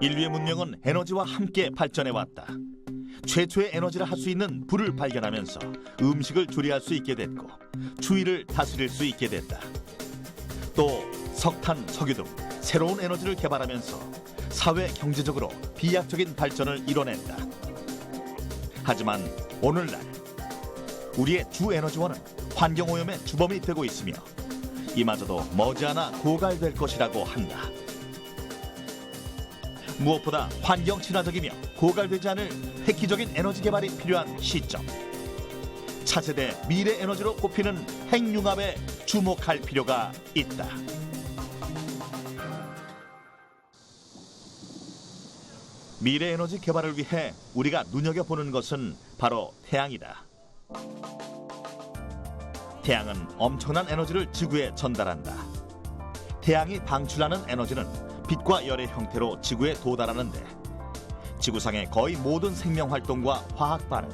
인류의 문명은 에너지와 함께 발전해왔다. 최초의 에너지라 할 수 있는 불을 발견하면서 음식을 조리할 수 있게 됐고 추위를 다스릴 수 있게 됐다. 또 석탄, 석유 등 새로운 에너지를 개발하면서 사회 경제적으로 비약적인 발전을 이뤄낸다. 하지만 오늘날 우리의 주 에너지원은 환경오염의 주범이 되고 있으며 이마저도 머지않아 고갈될 것이라고 한다. 무엇보다 환경 친화적이며 고갈되지 않을 획기적인 에너지 개발이 필요한 시점. 차세대 미래 에너지로 꼽히는 핵융합에 주목할 필요가 있다. 미래 에너지 개발을 위해 우리가 눈여겨보는 것은 바로 태양이다. 태양은 엄청난 에너지를 지구에 전달한다. 태양이 방출하는 에너지는 빛과 열의 형태로 지구에 도달하는데 지구상의 거의 모든 생명활동과 화학 반응,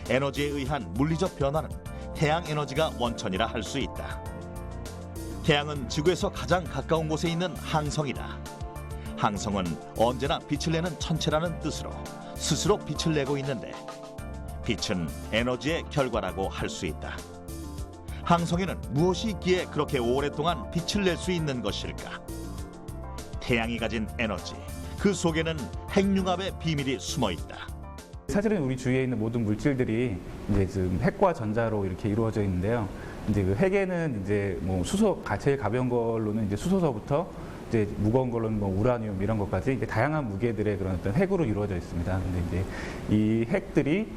에너지에 의한 물리적 변화는 태양 에너지가 원천이라 할 수 있다. 태양은 지구에서 가장 가까운 곳에 있는 항성이다. 항성은 언제나 빛을 내는 천체라는 뜻으로 스스로 빛을 내고 있는데 빛은 에너지의 결과라고 할 수 있다. 항성에는 무엇이 있기에 그렇게 오랫동안 빛을 낼 수 있는 것일까? 태양이 가진 에너지, 그 속에는 핵융합의 비밀이 숨어 있다. 사실은 우리 주위에 있는 모든 물질들이 이제 지금 핵과 전자로 이렇게 이루어져 있는데요. 이제 그 핵에는 이제 뭐 수소, 제일 가벼운 걸로는 이제 수소서부터 이제 무거운 걸로는 뭐 우라늄 이런 것까지 이제 다양한 무게들의 그런 어떤 핵으로 이루어져 있습니다. 근데 이제 이 핵들이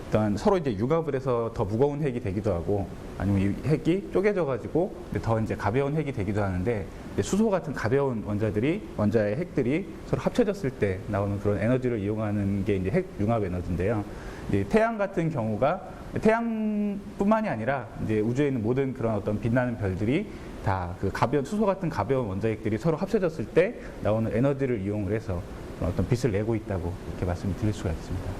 일단 서로 이제 융합을 해서 더 무거운 핵이 되기도 하고 아니면 이 핵이 쪼개져 가지고 더 이제 가벼운 핵이 되기도 하는데 수소 같은 가벼운 원자의 핵들이 서로 합쳐졌을 때 나오는 그런 에너지를 이용하는 게 이제 핵 융합 에너지인데요. 이제 태양 같은 경우가 태양뿐만이 아니라 이제 우주에 있는 모든 그런 어떤 빛나는 별들이 다 그 수소 같은 가벼운 원자핵들이 서로 합쳐졌을 때 나오는 에너지를 이용을 해서 그런 어떤 빛을 내고 있다고 이렇게 말씀을 드릴 수가 있습니다.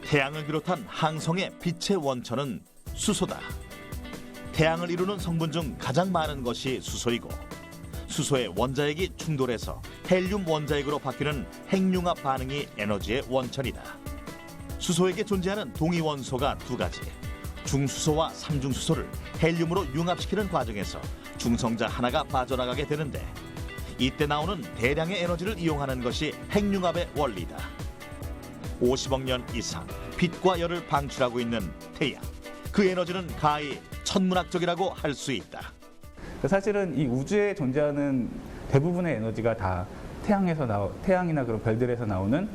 태양을 비롯한 항성의 빛의 원천은 수소다. 태양을 이루는 성분 중 가장 많은 것이 수소이고 수소의 원자핵이 충돌해서 헬륨 원자핵으로 바뀌는 핵융합 반응이 에너지의 원천이다. 수소에게 존재하는 동위 원소가 두 가지. 중수소와 삼중수소를 헬륨으로 융합시키는 과정에서 중성자 하나가 빠져나가게 되는데 이때 나오는 대량의 에너지를 이용하는 것이 핵융합의 원리다. 50억 년 이상 빛과 열을 방출하고 있는 태양. 그 에너지는 가히 천문학적이라고 할 수 있다. 사실은 이 우주에 존재하는 대부분의 에너지가 다 태양이나 그런 별들에서 나오는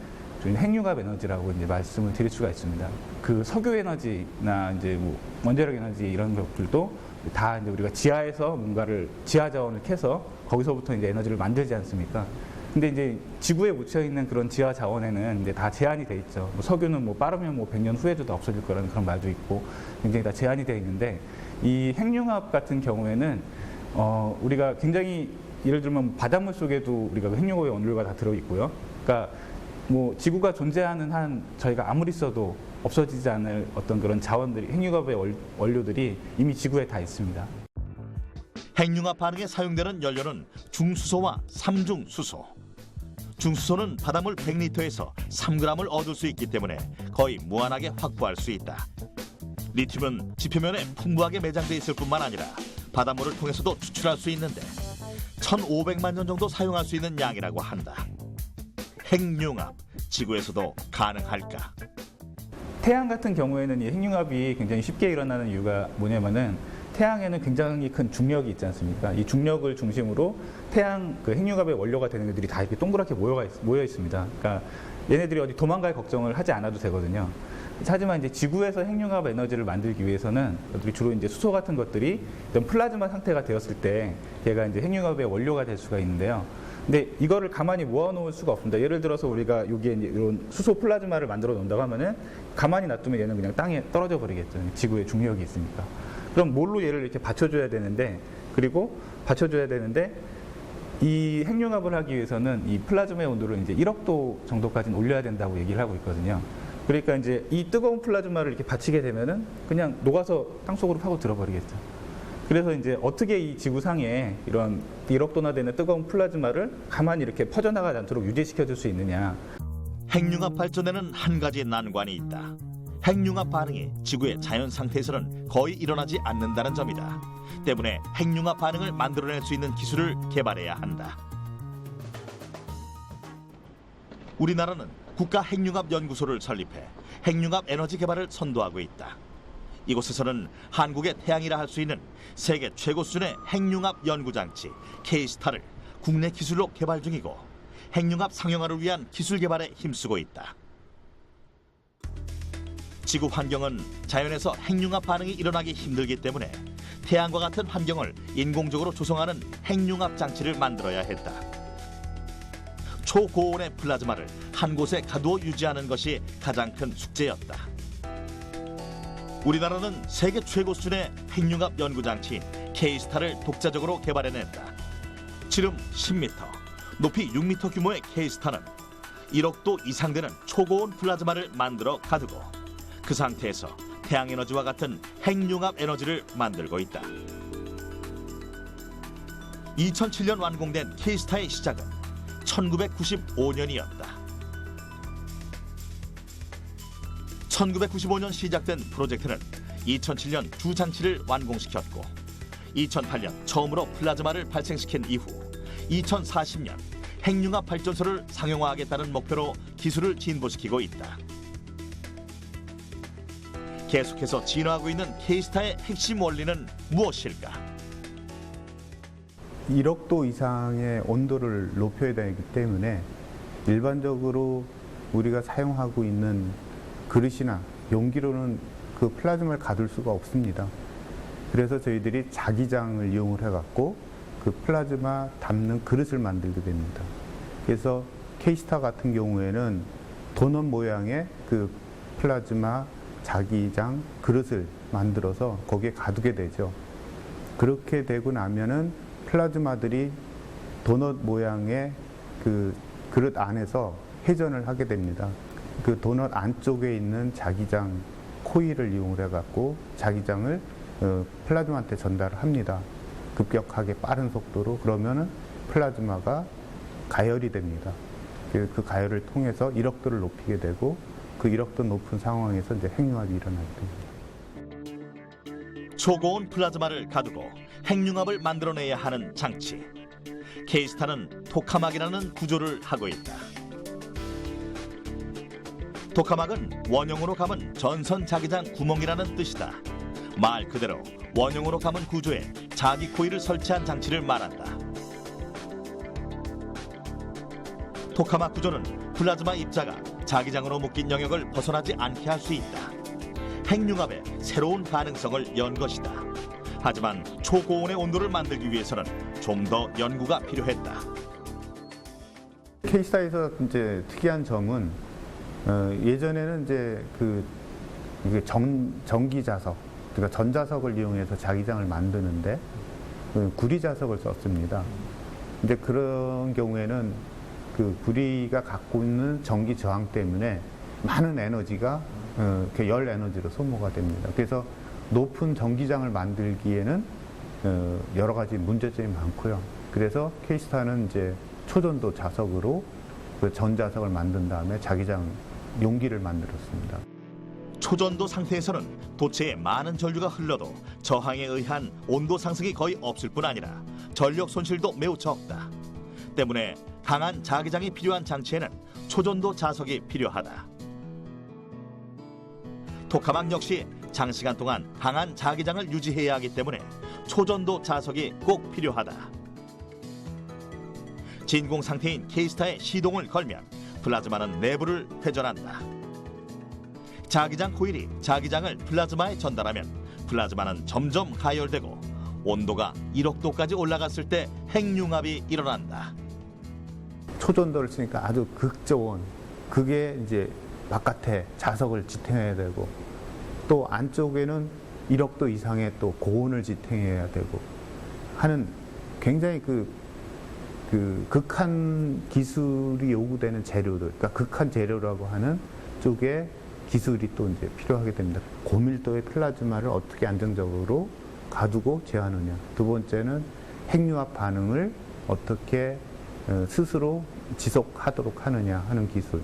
핵융합 에너지라고 이제 말씀을 드릴 수가 있습니다. 그 석유 에너지나 이제 뭐 원자력 에너지 이런 것들도 다 이제 우리가 지하에서 지하 자원을 캐서 거기서부터 이제 에너지를 만들지 않습니까? 근데 이제 지구에 묻혀 있는 그런 지하 자원에는 이제 다 제한이 돼 있죠. 뭐 석유는 뭐 빠르면 뭐 100년 후에도 다 없어질 거라는 그런 말도 있고 굉장히 다 제한이 돼 있는데 이 핵융합 같은 경우에는 우리가 굉장히 예를 들면 바닷물 속에도 우리가 그 핵융합의 원료가 다 들어 있고요. 그러니까 뭐 지구가 존재하는 한 저희가 아무리 써도 없어지지 않을 어떤 그런 자원들이 핵융합의 원료들이 이미 지구에 다 있습니다. 핵융합 반응에 사용되는 연료는 중수소와 삼중수소. 중수소는 바닷물 100리터에서 3g을 얻을 수 있기 때문에 거의 무한하게 확보할 수 있다. 리튬은 지표면에 풍부하게 매장돼 있을 뿐만 아니라 바닷물을 통해서도 추출할 수 있는데 1500만 년 정도 사용할 수 있는 양이라고 한다. 핵융합, 지구에서도 가능할까? 태양 같은 경우에는 이 핵융합이 굉장히 쉽게 일어나는 이유가 뭐냐면은 태양에는 굉장히 큰 중력이 있지 않습니까? 이 중력을 중심으로 태양 그 핵융합의 원료가 되는 것들이 다 이렇게 동그랗게 모여 있습니다. 그러니까 얘네들이 어디 도망갈 걱정을 하지 않아도 되거든요. 하지만 이제 지구에서 핵융합 에너지를 만들기 위해서는 주로 이제 수소 같은 것들이 이런 플라즈마 상태가 되었을 때 얘가 이제 핵융합의 원료가 될 수가 있는데요. 근데 이거를 가만히 모아놓을 수가 없습니다. 예를 들어서 우리가 여기에 이제 이런 수소 플라즈마를 만들어 놓는다고 하면은 가만히 놔두면 얘는 그냥 땅에 떨어져 버리겠죠. 지구에 중력이 있으니까. 그럼 뭘로 얘를 이렇게 받쳐줘야 되는데 이 핵융합을 하기 위해서는 이 플라즈마의 온도를 이제 1억 도 정도까지는 올려야 된다고 얘기를 하고 있거든요. 그러니까 이제 이 뜨거운 플라즈마를 이렇게 받치게 되면은 그냥 녹아서 땅속으로 파고 들어버리겠죠. 그래서 이제 어떻게 이 지구상에 이런 1억 도나 되는 뜨거운 플라즈마를 가만히 이렇게 퍼져나가지 않도록 유지시켜 줄 수 있느냐. 핵융합 발전에는 한 가지 난관이 있다. 핵융합 반응이 지구의 자연 상태에서는 거의 일어나지 않는다는 점이다. 때문에 핵융합 반응을 만들어낼 수 있는 기술을 개발해야 한다. 우리나라는 국가 핵융합 연구소를 설립해 핵융합 에너지 개발을 선도하고 있다. 이곳에서는 한국의 태양이라 할 수 있는 세계 최고 수준의 핵융합 연구장치 K스타를 국내 기술로 개발 중이고 핵융합 상용화를 위한 기술 개발에 힘쓰고 있다. 지구 환경은 자연에서 핵융합 반응이 일어나기 힘들기 때문에 태양과 같은 환경을 인공적으로 조성하는 핵융합 장치를 만들어야 했다. 초고온의 플라즈마를 한 곳에 가두어 유지하는 것이 가장 큰 숙제였다. 우리나라는 세계 최고 수준의 핵융합 연구장치인 K스타를 독자적으로 개발해냈다. 지름 10m, 높이 6m 규모의 K스타는 1억 도 이상 되는 초고온 플라즈마를 만들어 가두고 그 상태에서 태양에너지와 같은 핵융합 에너지를 만들고 있다. 2007년 완공된 K스타의 시작은 1995년이었다. 1995년 시작된 프로젝트는 2007년 두 장치를 완공시켰고 2008년 처음으로 플라즈마를 발생시킨 이후 2040년 핵융합 발전소를 상용화하겠다는 목표로 기술을 진보시키고 있다. 계속해서 진화하고 있는 K스타의 핵심 원리는 무엇일까? 1억 도 이상의 온도를 높여야 되기 때문에 일반적으로 우리가 사용하고 있는 그릇이나 용기로는 그 플라즈마를 가둘 수가 없습니다. 그래서 저희들이 자기장을 이용을 해갖고 그 플라즈마 담는 그릇을 만들게 됩니다. 그래서 K스타 같은 경우에는 도넛 모양의 그 플라즈마 자기장 그릇을 만들어서 거기에 가두게 되죠. 그렇게 되고 나면은 플라즈마들이 도넛 모양의 그 그릇 안에서 회전을 하게 됩니다. 그 도넛 안쪽에 있는 자기장 코일을 이용을 해갖고 자기장을 플라즈마한테 전달을 합니다. 급격하게 빠른 속도로. 그러면은 플라즈마가 가열이 됩니다. 그 가열을 통해서 1억도를 높이게 되고 그 1억도 높은 상황에서 이제 핵융합이 일어나게 됩니다. 초고온 플라즈마를 가두고 핵융합을 만들어내야 하는 장치. K스타는 토카막이라는 구조를 하고 있다. 토카막은 원형으로 감은 전선 자기장 구멍이라는 뜻이다. 말 그대로 원형으로 감은 구조에 자기 코일을 설치한 장치를 말한다. 토카막 구조는 플라즈마 입자가 자기장으로 묶인 영역을 벗어나지 않게 할 수 있다. 핵융합의 새로운 가능성을 연 것이다. 하지만 초고온의 온도를 만들기 위해서는 좀 더 연구가 필요했다. K스타에서 이제 특이한 점은 예전에는 이제 전기 자석, 그러니까 전자석을 이용해서 자기장을 만드는데 구리 자석을 썼습니다. 이제 그런 경우에는 그 구리가 갖고 있는 전기 저항 때문에 많은 에너지가 열 에너지로 소모가 됩니다. 그래서 높은 전기장을 만들기에는 여러 가지 문제점이 많고요. 그래서 K스타는 이제 초전도 자석으로 그 전자석을 만든 다음에 자기장 용기를 만들었습니다. 초전도 상태에서는 도체에 많은 전류가 흘러도 저항에 의한 온도 상승이 거의 없을 뿐 아니라 전력 손실도 매우 적다. 때문에 강한 자기장이 필요한 장치에는 초전도 자석이 필요하다. 토카막 역시 장시간 동안 강한 자기장을 유지해야 하기 때문에 초전도 자석이 꼭 필요하다. 진공 상태인 K스타에 시동을 걸면 플라즈마는 내부를 회전한다. 자기장 코일이 자기장을 플라즈마에 전달하면 플라즈마는 점점 가열되고 온도가 1억도까지 올라갔을 때 핵융합이 일어난다. 초전도를 쓰니까 아주 극저온, 그게 이제 바깥에 자석을 지탱해야 되고 또 안쪽에는 1억도 이상의 또 고온을 지탱해야 되고 하는 굉장히 그 극한 기술이 요구되는 재료들, 그러니까 극한 재료라고 하는 쪽에 기술이 또 이제 필요하게 됩니다. 고밀도의 플라즈마를 어떻게 안정적으로 가두고 제어하느냐. 두 번째는 핵융합 반응을 어떻게 스스로 지속하도록 하느냐 하는 기술.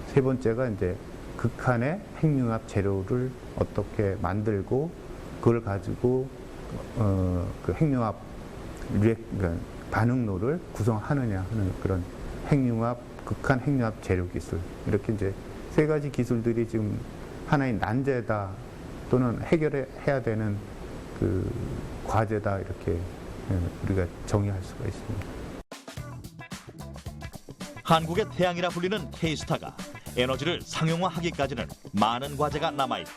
세 번째가 이제 극한의 핵융합 재료를 어떻게 만들고 그걸 가지고 그 핵융합 그러니까 반응로를 구성하느냐 하는 그런 핵융합 극한 핵융합 재료 기술. 이렇게 이제 세 가지 기술들이 지금 하나의 난제다 또는 해결해야 되는 그 과제다 이렇게 우리가 정의할 수가 있습니다. 한국의 태양이라 불리는 K스타가 에너지를 상용화하기까지는 많은 과제가 남아있다.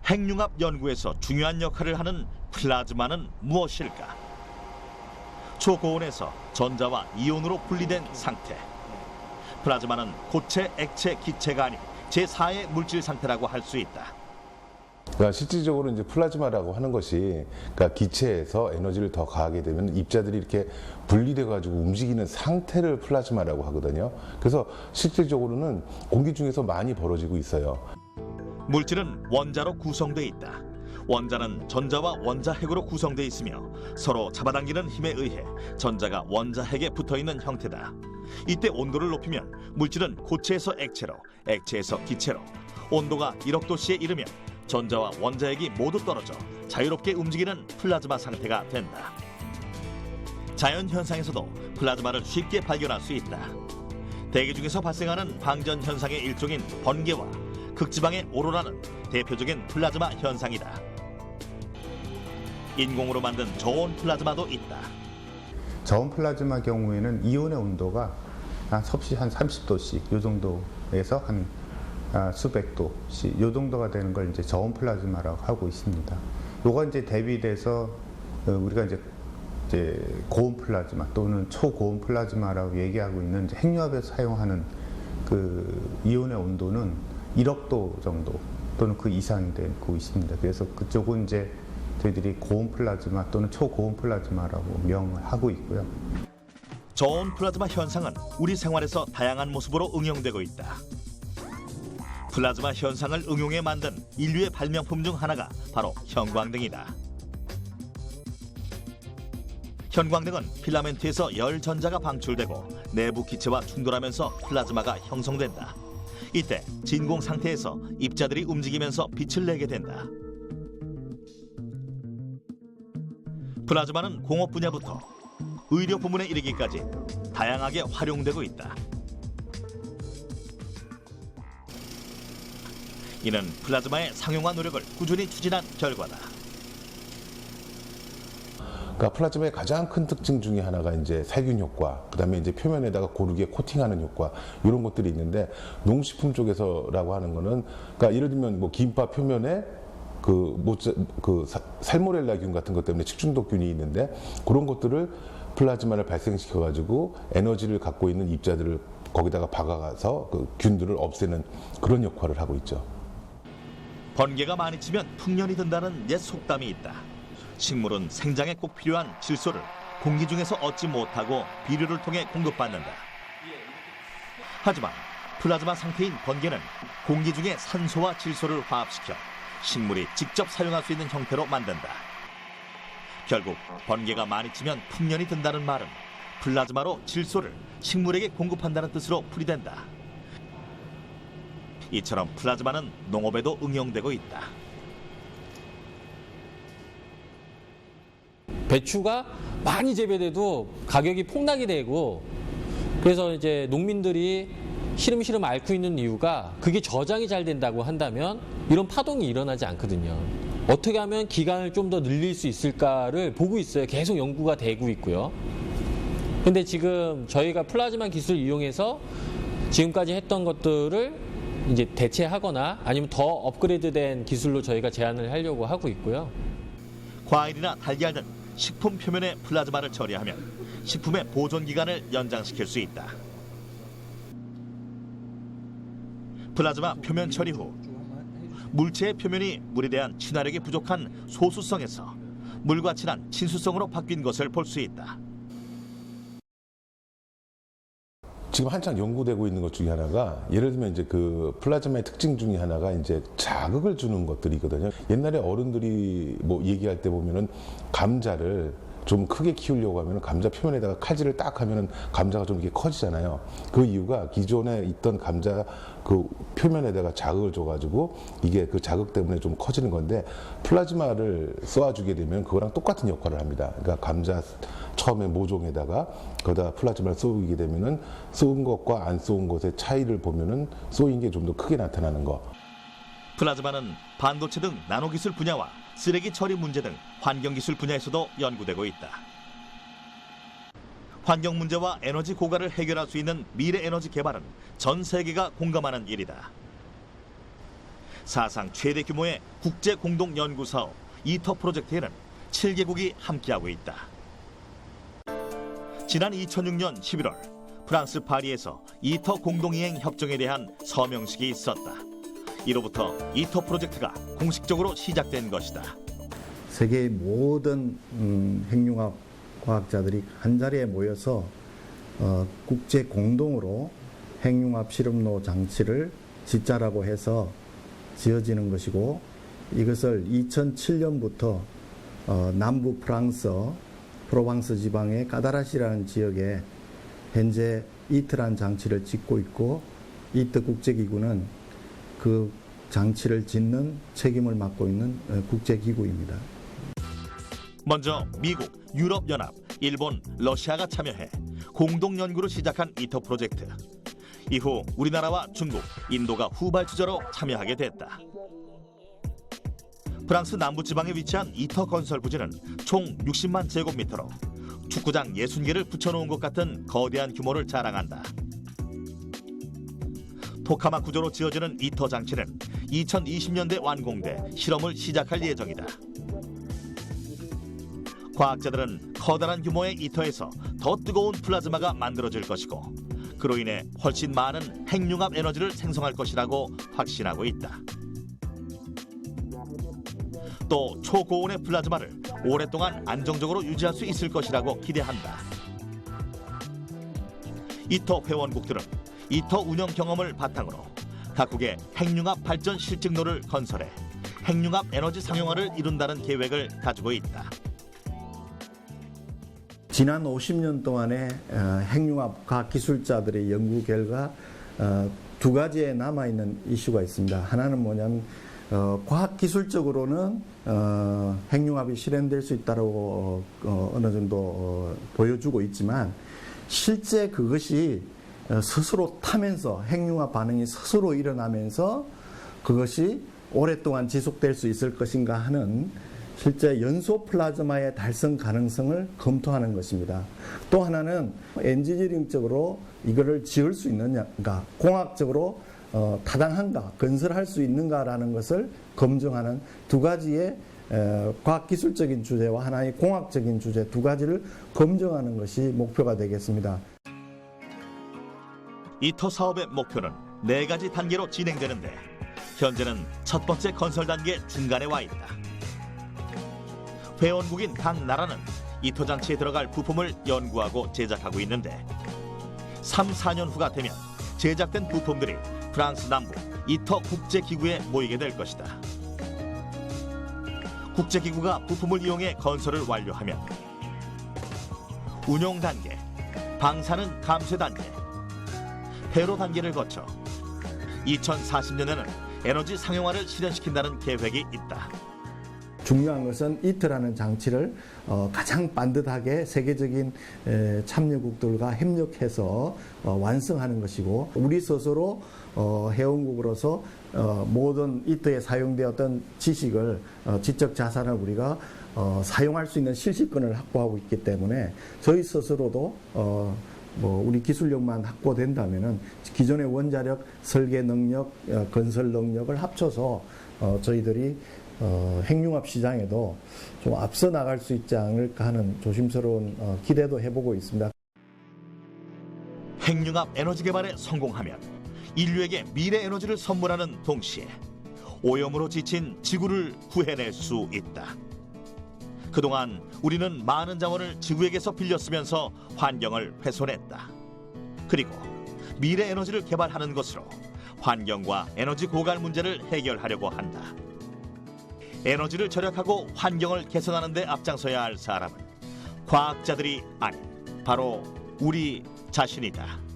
핵융합 연구에서 중요한 역할을 하는 플라즈마는 무엇일까? 초고온에서 전자와 이온으로 분리된 상태. 플라즈마는 고체, 액체, 기체가 아닌 제4의 물질 상태라고 할 수 있다. 그러니까 실질적으로 이제 플라즈마라고 하는 것이 그러니까 기체에서 에너지를 더 가하게 되면 입자들이 이렇게 분리돼 가지고 움직이는 상태를 플라즈마라고 하거든요. 그래서 실질적으로는 공기 중에서 많이 벌어지고 있어요. 물질은 원자로 구성돼 있다. 원자는 전자와 원자핵으로 구성돼 있으며 서로 잡아당기는 힘에 의해 전자가 원자핵에 붙어있는 형태다. 이때 온도를 높이면 물질은 고체에서 액체로, 액체에서 기체로, 온도가 1억 도씨에 이르면 전자와 원자핵이 모두 떨어져 자유롭게 움직이는 플라즈마 상태가 된다. 자연 현상에서도 플라즈마를 쉽게 발견할 수 있다. 대기 중에서 발생하는 방전 현상의 일종인 번개와 극지방의 오로라는 대표적인 플라즈마 현상이다. 인공으로 만든 저온 플라즈마도 있다. 저온 플라즈마 경우에는 이온의 온도가 섭씨 한 30도씩 이 정도에서 한 수백 도씩 이 정도가 되는 걸 이제 저온 플라즈마라고 하고 있습니다. 요거 이제 대비돼서 우리가 이제 고온 플라즈마 또는 초고온 플라즈마라고 얘기하고 있는 이제 핵융합에서 사용하는 그 이온의 온도는 1억 도 정도 또는 그 이상이 되고 있습니다. 그래서 그쪽은 이제 저희들이 고온 플라즈마 또는 초고온 플라즈마라고 명을 하고 있고요. 저온 플라즈마 현상은 우리 생활에서 다양한 모습으로 응용되고 있다. 플라즈마 현상을 응용해 만든 인류의 발명품 중 하나가 바로 형광등이다. 형광등은 필라멘트에서 열 전자가 방출되고 내부 기체와 충돌하면서 플라즈마가 형성된다. 이때 진공 상태에서 입자들이 움직이면서 빛을 내게 된다. 플라즈마는 공업 분야부터 의료 부문에 이르기까지 다양하게 활용되고 있다. 이는 플라즈마의 상용화 노력을 꾸준히 추진한 결과다. 그러니까 플라즈마의 가장 큰 특징 중에 하나가 이제 살균 효과, 그다음에 이제 표면에다가 고르게 코팅하는 효과 이런 것들이 있는데 농식품 쪽에서라고 하는 거는 그러니까 예를 들면 뭐 김밥 표면에 살모넬라균 같은 것 때문에 식중독균이 있는데 그런 것들을 플라즈마를 발생시켜 가지고 에너지를 갖고 있는 입자들을 거기다가 박아가서 그 균들을 없애는 그런 역할을 하고 있죠. 번개가 많이 치면 풍년이 든다는 옛 속담이 있다. 식물은 생장에 꼭 필요한 질소를 공기 중에서 얻지 못하고 비료를 통해 공급받는다. 하지만 플라즈마 상태인 번개는 공기 중에 산소와 질소를 화합시켜 식물이 직접 사용할 수 있는 형태로 만든다. 결국 번개가 많이 치면 풍년이 든다는 말은 플라즈마로 질소를 식물에게 공급한다는 뜻으로 풀이된다. 이처럼 플라즈마는 농업에도 응용되고 있다. 배추가 많이 재배돼도 가격이 폭락이 되고 그래서 이제 농민들이 시름시름 앓고 있는 이유가 그게 저장이 잘 된다고 한다면 이런 파동이 일어나지 않거든요. 어떻게 하면 기간을 좀 더 늘릴 수 있을까를 보고 있어요. 계속 연구가 되고 있고요. 근데 지금 저희가 플라즈마 기술을 이용해서 지금까지 했던 것들을 이제 대체하거나 아니면 더 업그레이드된 기술로 저희가 제안을 하려고 하고 있고요. 과일이나 달걀 등 식품 표면에 플라즈마를 처리하면 식품의 보존 기간을 연장시킬 수 있다. 플라즈마 표면 처리 후 물체의 표면이 물에 대한 친화력이 부족한 소수성에서 물과 친한 친수성으로 바뀐 것을 볼 수 있다. 지금 한창 연구되고 있는 것 중에 하나가 예를 들면 이제 그 플라즈마의 특징 중에 하나가 이제 자극을 주는 것들이거든요. 옛날에 어른들이 뭐 얘기할 때 보면은 감자를 좀 크게 키우려고 하면 감자 표면에다가 칼질을 딱 하면은 감자가 좀 이렇게 커지잖아요. 그 이유가 기존에 있던 감자 그 표면에다가 자극을 줘가지고 이게 그 자극 때문에 좀 커지는 건데 플라즈마를 쏘아주게 되면 그거랑 똑같은 역할을 합니다. 그러니까 감자 처음에 모종에다가 거기다 플라즈마를 쏘게 되면은 쏘은 것과 안 쏘은 것의 차이를 보면은 쏘인 게 좀 더 크게 나타나는 거. 플라즈마는 반도체 등 나노기술 분야와 쓰레기 처리 문제 등 환경기술 분야에서도 연구되고 있다. 환경 문제와 에너지 고갈을 해결할 수 있는 미래 에너지 개발은 전 세계가 공감하는 일이다. 사상 최대 규모의 국제 공동 연구 사업 이터 프로젝트에는 7개국이 함께하고 있다. 지난 2006년 11월 프랑스 파리에서 이터 공동이행 협정에 대한 서명식이 있었다. 이로부터 이터 프로젝트가 공식적으로 시작된 것이다. 세계의 모든 핵융합 과학자들이 한자리에 모여서 국제 공동으로 핵융합 실험로 장치를 짓자라고 해서 지어지는 것이고, 이것을 2007년부터 남부 프로방스 지방의 까다라시라는 지역에 현재 이트라는 장치를 짓고 있고, 이트 국제기구는 그 장치를 짓는 책임을 맡고 있는 국제기구입니다. 먼저 미국, 유럽연합, 일본, 러시아가 참여해 공동연구로 시작한 이터 프로젝트. 이후 우리나라와 중국, 인도가 후발주자로 참여하게 됐다. 프랑스 남부지방에 위치한 이터 건설 부지는 총 60만 제곱미터로 축구장 60개를 붙여놓은 것 같은 거대한 규모를 자랑한다. 토카마 구조로 지어지는 이터 장치는 2020년대 완공돼 실험을 시작할 예정이다. 과학자들은 커다란 규모의 이터에서 더 뜨거운 플라즈마가 만들어질 것이고, 그로 인해 훨씬 많은 핵융합 에너지를 생성할 것이라고 확신하고 있다. 또 초고온의 플라즈마를 오랫동안 안정적으로 유지할 수 있을 것이라고 기대한다. 이터 회원국들은 이터 운영 경험을 바탕으로 각국의 핵융합 발전 실증로를 건설해 핵융합 에너지 상용화를 이룬다는 계획을 가지고 있다. 지난 50년 동안의 핵융합 과학기술자들의 연구 결과 두 가지에 남아있는 이슈가 있습니다. 하나는 뭐냐면 과학기술적으로는 핵융합이 실현될 수 있다고 어느 정도 보여주고 있지만, 실제 그것이 스스로 타면서 핵융합 반응이 스스로 일어나면서 그것이 오랫동안 지속될 수 있을 것인가 하는 실제 연소 플라즈마의 달성 가능성을 검토하는 것입니다. 또 하나는 엔지니어링적으로 이거를 지을 수 있느냐가, 공학적으로 타당한가, 건설할 수 있는가라는 것을 검증하는 두 가지의 과학기술적인 주제와 하나의 공학적인 주제, 두 가지를 검증하는 것이 목표가 되겠습니다. 이터 사업의 목표는 4가지 단계로 진행되는데, 현재는 첫 번째 건설 단계 중간에 와 있다. 회원국인 각 나라는 이터 장치에 들어갈 부품을 연구하고 제작하고 있는데, 3, 4년 후가 되면 제작된 부품들이 프랑스 남부 이터 국제기구에 모이게 될 것이다. 국제기구가 부품을 이용해 건설을 완료하면 운용 단계, 방사능 감쇄 단계, 폐로 단계를 거쳐 2040년에는 에너지 상용화를 실현시킨다는 계획이 있다. 중요한 것은 이트라는 장치를 가장 반듯하게 세계적인 참여국들과 협력해서 완성하는 것이고, 우리 스스로 회원국으로서 모든 이트에 사용되었던 지식을, 지적 자산을 우리가 사용할 수 있는 실시권을 확보하고 있기 때문에 저희 스스로도 우리 기술력만 확보된다면은 기존의 원자력 설계 능력, 건설 능력을 합쳐서 저희들이 핵융합 시장에도 좀 앞서 나갈 수 있지 않을까 하는 조심스러운 기대도 해보고 있습니다. 핵융합 에너지 개발에 성공하면 인류에게 미래 에너지를 선물하는 동시에 오염으로 지친 지구를 구해낼 수 있다. 그동안 우리는 많은 자원을 지구에게서 빌렸으면서 환경을 훼손했다. 그리고 미래 에너지를 개발하는 것으로 환경과 에너지 고갈 문제를 해결하려고 한다. 에너지를 절약하고 환경을 개선하는 데 앞장서야 할 사람은 과학자들이 아닌 바로 우리 자신이다.